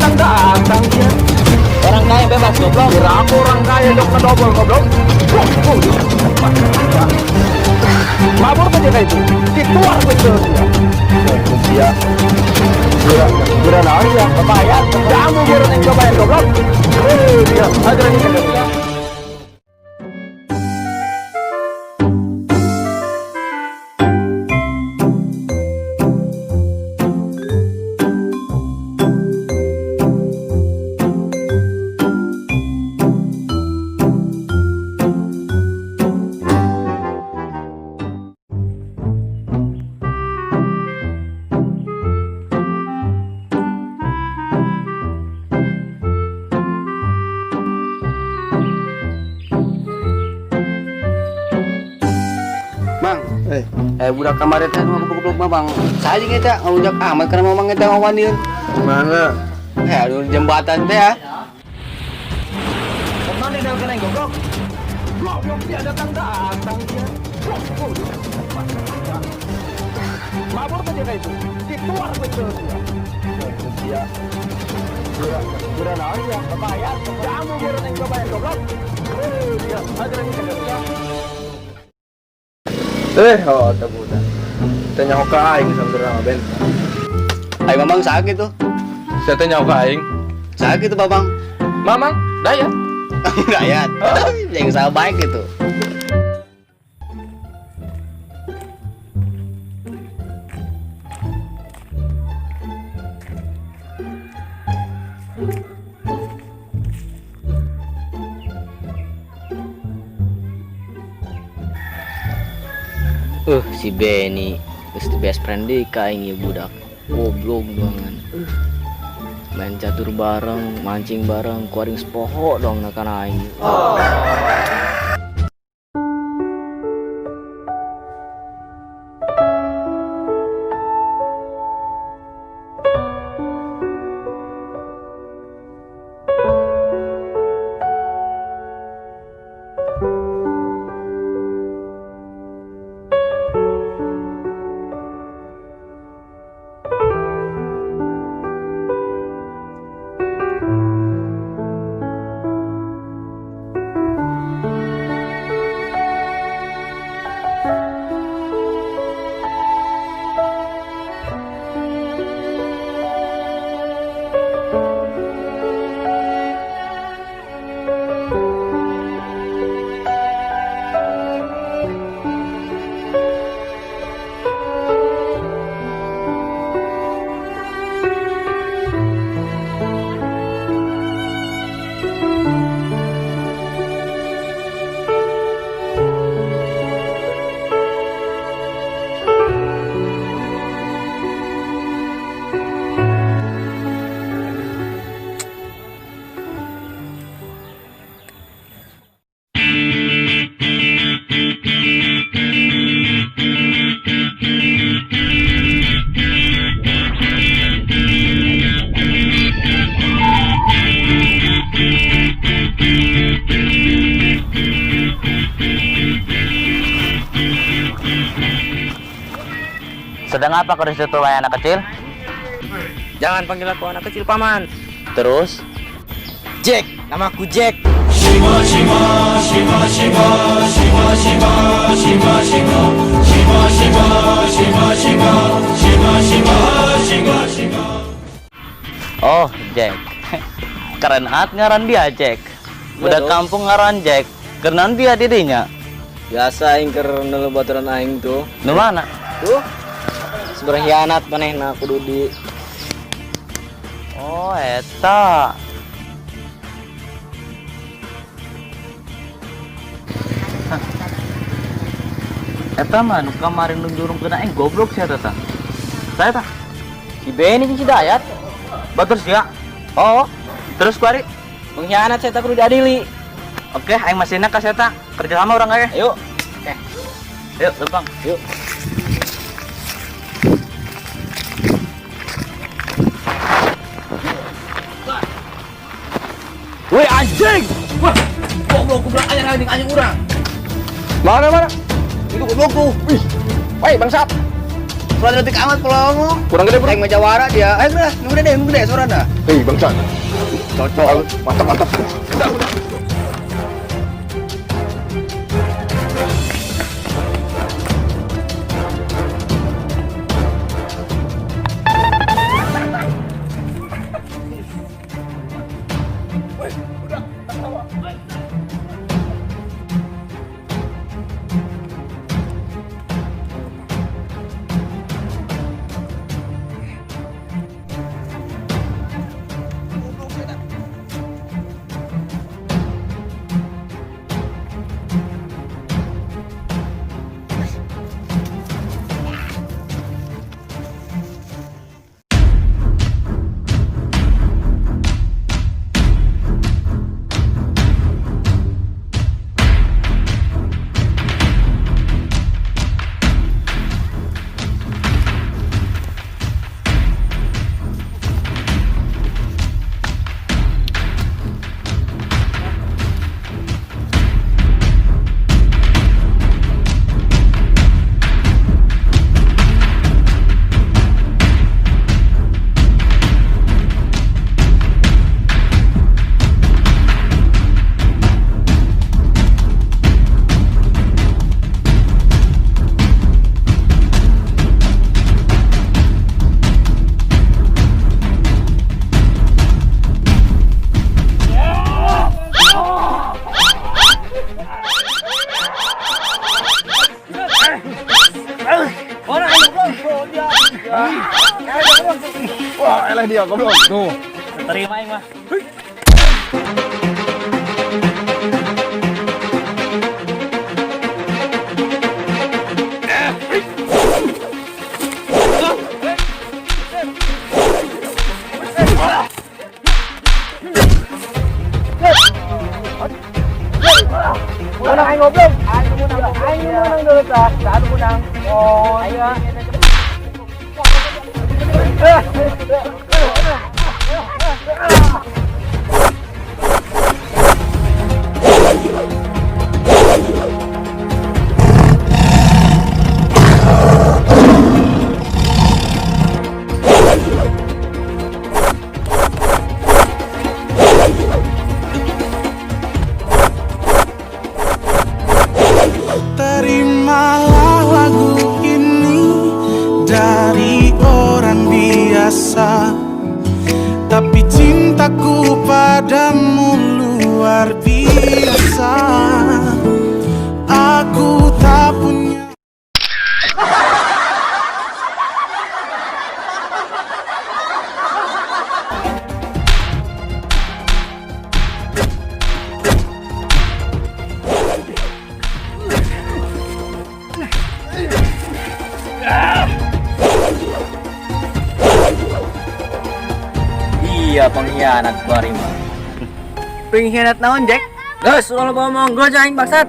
datang dia. Orang kaya bebas goblok. Kira aku orang kaya dok ngedobol goblok. Mabur aja kayak itu. Dituar betul dia. Kira naon ya? Kebayar. Kamu baru yang kebayar goblok. Dia ada lagi kan. Budak kamar teh mah goblok mah Bang. Saja kita ngajak amat karena mamang kita ngawanian. Mana? Aduh jembatan teh ya. Kemana dia kena goblok? Goblok dia datang dia. Mabur aja kayak itu. Dituar betul dia. Kira naon ya? Kebayar. Kamu baru yang kebayar goblok. Dia ada lagi kan. Tabutan. Tanya ko ka aing sa drama ben. Ay mamang sakit tuh. Sa tanya ko ka aing. Sakit tuh Babang. Mamang, daya. Dayat. Yang salah baik itu. Si Benny is the best friend di kaing ya budak goblok banget. Main catur bareng, mancing bareng, kuaring sepoho dong nakan aing. Sedang apa kau di situ, wahai anak kecil? Jangan panggil aku anak kecil paman. Terus? Jack, namaku Jack. Shiva Shiva Shiva Shiva Shiva Shiva Shiva Shiva Shiva Shiva Shiva Shiva Shiva Shiva Shiva Shiva. Oh, Jack. Keren banget ngaran dia, Jack. Udah kampung ngaran Jack. Kenan dia dirinya. Biasa aing keur nelebaturan aing tuh. Nu mana? Tuh. Berkhianat manehna kudu di. Oh, eta. Eta mah nu kemarin nu jurung kena aing goblok sia eta. Saya tah. Si Benny jeung si Dayat. Batur sia. Oh, Terus kuari. pengkhianat saya tak perlu diadili. Oke, aing masihna ka eta. Kerja sama orang aya. Ayo. Oke. Yuk, Bang. Yuk. Woi anjing! Wah, goblok bilang anjing urang. Mana? Itu goblok tuh. Wih. Woi, bangsat. Kalau detik amat pelongo. Kurang gede, bro. Kayak Majawara dia. Ayo udah, yang gede suara dah. Hei, bangsat. Cocok. Mantap. Udah. Wah, elah dia goblok. Tuh. Terima yang mah. Menang aing goblok. Aing menang dulu tah. Satu menang. Oh, iya. Terimalah lagu ini dari orang biasa, tapi cintaku padamu luar biasa. Aku tak punya. Iya pengkhianat Barima. Pengkhianat naon, Jack? Gas, kalau bawa monggo aing bangsat.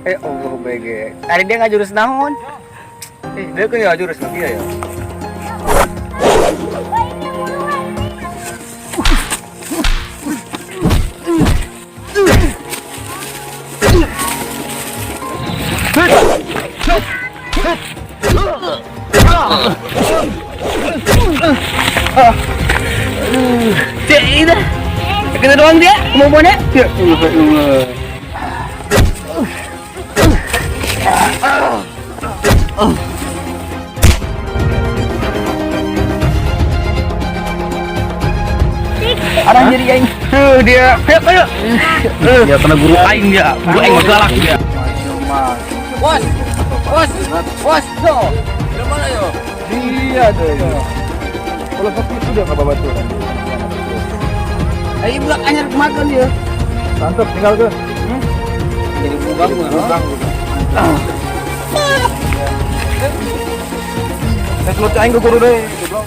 Allah BG. Ada dia nggak jurus naon? Dia kan ya jurus dia ya. Cek itu. Kita doang dia, kemampuannya. Arah jadi aing. Dia. Ayo. Dia kena guru aing dia. Guru aing galak dia. Bos. Tuh. Di mana yo? Dia tuh. Kalau seperti itu dia enggak bawa tuh. Ayo budak anyar makan dia. Mantap, tinggal ke. Jadi bugang mah. Saya selalu aing ke guru deh. Goblok.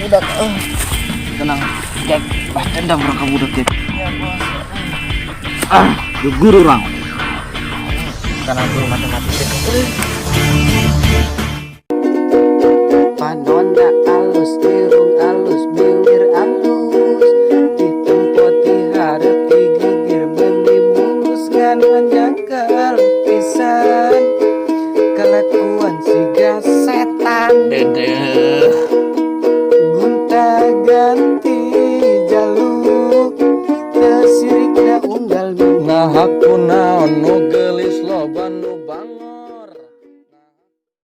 budak. Tenang, Jack. Bah dendam orang ke budak, Jack. Iya, Bos. Guru orang. Karena guru matematik.